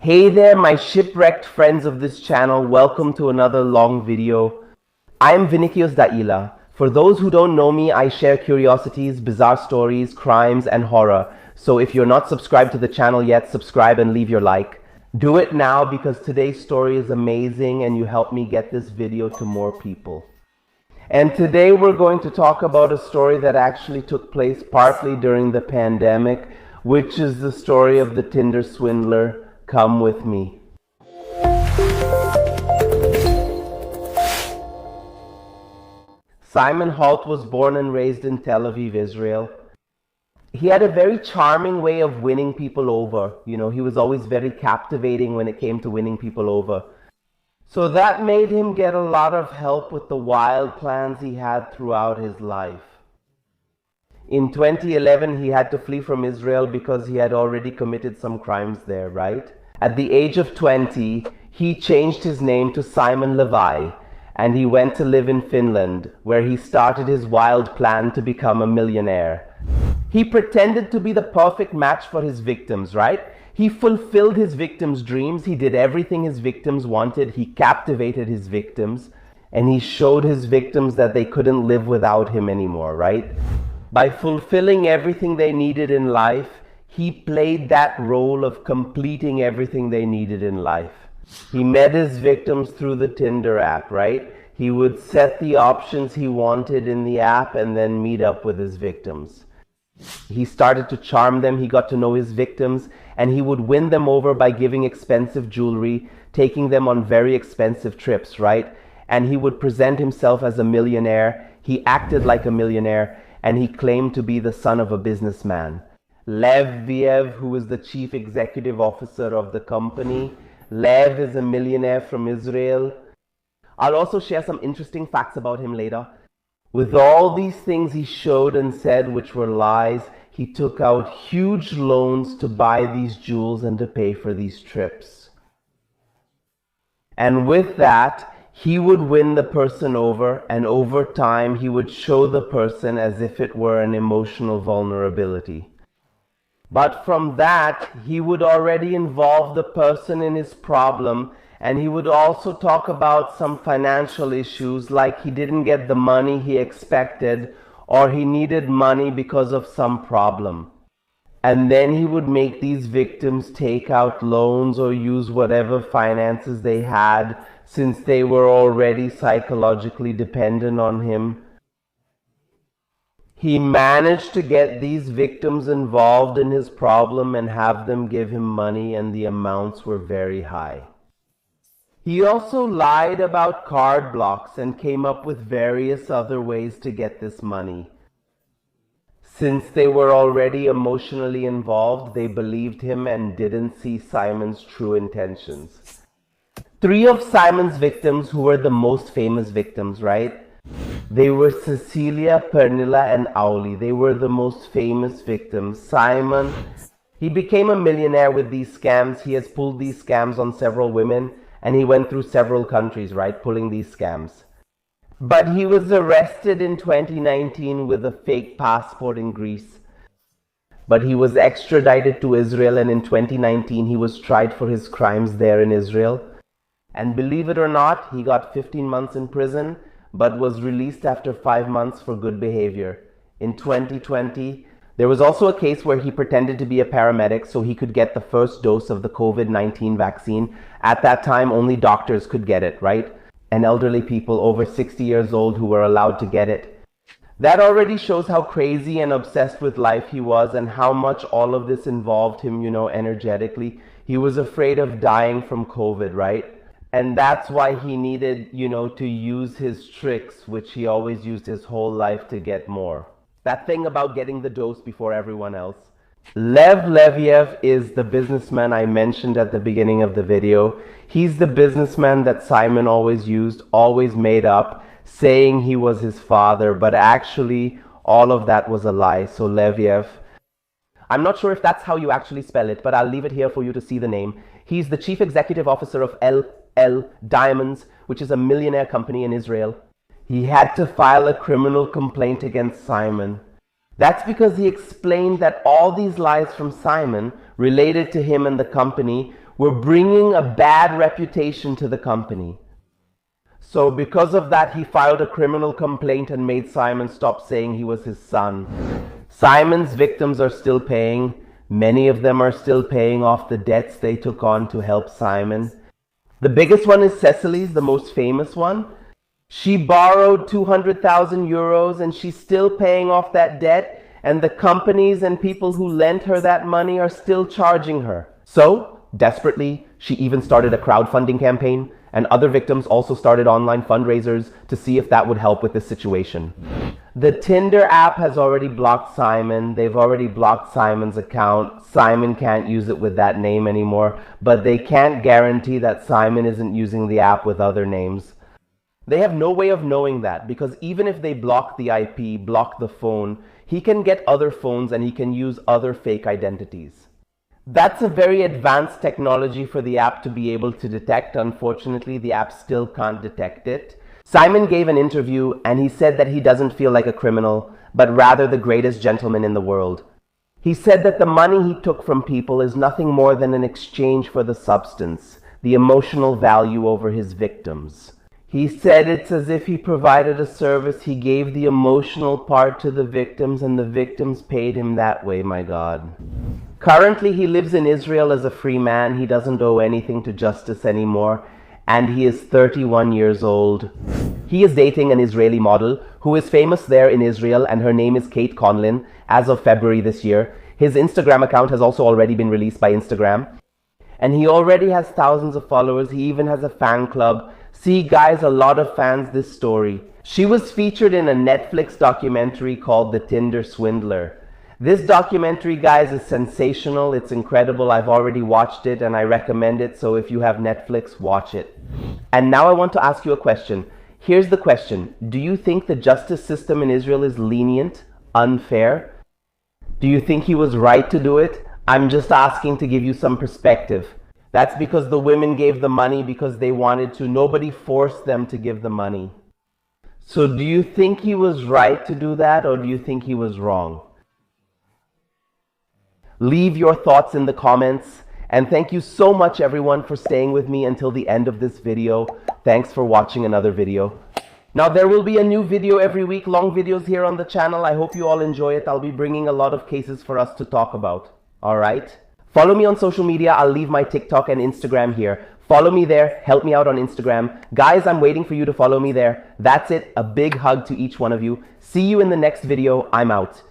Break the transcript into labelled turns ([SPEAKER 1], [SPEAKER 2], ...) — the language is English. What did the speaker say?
[SPEAKER 1] Hey there, my shipwrecked friends of this channel. Welcome to another long video. I'm Vinicius da Ilha. For those who don't know me, I share curiosities, bizarre stories, crimes, and horror. So if you're not subscribed to the channel yet, subscribe and leave your like. Do it now because today's story is amazing and you help me get this video to more people. And today we're going to talk about a story that actually took place partly during the pandemic, which is the story of the Tinder swindler. Come with me. Simon Halt was born and raised in Tel Aviv, Israel. He had a very charming way of winning people over. He was always very captivating when it came to winning people over. So that made him get a lot of help with the wild plans he had throughout his life. In 2011, he had to flee from Israel because he had already committed some crimes there, right? At the age of 20, he changed his name to Simon Leviev, and he went to live in Finland, where he started his wild plan to become a millionaire. He pretended to be the perfect match for his victims, right? He fulfilled his victims' dreams. He did everything his victims wanted. He captivated his victims, and he showed his victims that they couldn't live without him anymore, right? By fulfilling everything they needed in life, he played that role of completing everything they needed in life. He met his victims through the Tinder app, right? He would set the options he wanted in the app and then meet up with his victims. He started to charm them, he got to know his victims, and he would win them over by giving expensive jewelry, taking them on very expensive trips, right? And he would present himself as a millionaire. He acted like a millionaire, and he claimed to be the son of a businessman. Leviev, who is the chief executive officer of the company. Lev is a millionaire from Israel. I'll also share some interesting facts about him later. With all these things he showed and said which were lies, he took out huge loans to buy these jewels and to pay for these trips. And with that, he would win the person over, and over time he would show the person as if it were an emotional vulnerability. But from that, he would already involve the person in his problem, and he would also talk about some financial issues, like he didn't get the money he expected, or he needed money because of some problem. And then he would make these victims take out loans or use whatever finances they had, since they were already psychologically dependent on him. He managed to get these victims involved in his problem and have them give him money, and the amounts were very high. He also lied about card blocks and came up with various other ways to get this money. Since they were already emotionally involved, they believed him and didn't see Simon's true intentions. 3 of Simon's victims, who were the most famous victims, right? They were Cecilia, Pernilla, and Auli. They were the most famous victims. Simon, he became a millionaire with these scams. He has pulled these scams on several women, and he went through several countries, right, pulling these scams. But he was arrested in 2019 with a fake passport in Greece. But he was extradited to Israel, and in 2019 he was tried for his crimes there in Israel. And believe it or not, he got 15 months in prison, but was released after 5 months for good behavior. In 2020, there was also a case where he pretended to be a paramedic so he could get the first dose of the COVID-19 vaccine. At that time, only doctors could get it, right? And elderly people over 60 years old who were allowed to get it. That already shows how crazy and obsessed with life he was, and how much all of this involved him, energetically. He was afraid of dying from COVID, right? And that's why he needed, to use his tricks, which he always used his whole life to get more. That thing about getting the dose before everyone else. Leviev is the businessman I mentioned at the beginning of the video. He's the businessman that Simon always used, always made up, saying he was his father, but actually all of that was a lie. So Leviev, I'm not sure if that's how you actually spell it, but I'll leave it here for you to see the name. He's the chief executive officer of Diamonds, which is a millionaire company in Israel. He had to file a criminal complaint against Simon. That's because he explained that all these lies from Simon related to him and the company were bringing a bad reputation to the company. So because of that, he filed a criminal complaint and made Simon stop saying he was his son. Simon's victims are still paying. Many of them are still paying off the debts they took on to help Simon. The biggest one is Cecily's, the most famous one. She borrowed 200,000 euros and she's still paying off that debt, and the companies and people who lent her that money are still charging her. So, desperately, she even started a crowdfunding campaign, and other victims also started online fundraisers to see if that would help with this situation. The Tinder app has already blocked Simon. They've already blocked Simon's account. Simon can't use it with that name anymore, but they can't guarantee that Simon isn't using the app with other names. They have no way of knowing that, because even if they block the IP, block the phone, he can get other phones and he can use other fake identities. That's a very advanced technology for the app to be able to detect. Unfortunately, the app still can't detect it. Simon gave an interview and he said that he doesn't feel like a criminal, but rather the greatest gentleman in the world. He said that the money he took from people is nothing more than an exchange for the substance, the emotional value over his victims. He said it's as if he provided a service, he gave the emotional part to the victims, and the victims paid him that way, my God. Currently, he lives in Israel as a free man. He doesn't owe anything to justice anymore, and he is 31 years old. He is dating an Israeli model who is famous there in Israel, and her name is Kate Conlin, as of February this year. His Instagram account has also already been released by Instagram, and he already has thousands of followers. He even has a fan club. See, guys, a lot of fans this story. She was featured in a Netflix documentary called The Tinder Swindler. This documentary, guys, is sensational. It's incredible. I've already watched it and I recommend it. So if you have Netflix, watch it. And now I want to ask you a question. Here's the question. Do you think the justice system in Israel is lenient, unfair? Do you think he was right to do it? I'm just asking to give you some perspective. That's because the women gave the money because they wanted to. Nobody forced them to give the money. So do you think he was right to do that, or do you think he was wrong? Leave your thoughts in the comments. And thank you so much, everyone, for staying with me until the end of this video. Thanks for watching another video. Now, there will be a new video every week, long videos here on the channel. I hope you all enjoy it. I'll be bringing a lot of cases for us to talk about. All right? Follow me on social media. I'll leave my TikTok and Instagram here. Follow me there. Help me out on Instagram. Guys, I'm waiting for you to follow me there. That's it. A big hug to each one of you. See you in the next video. I'm out.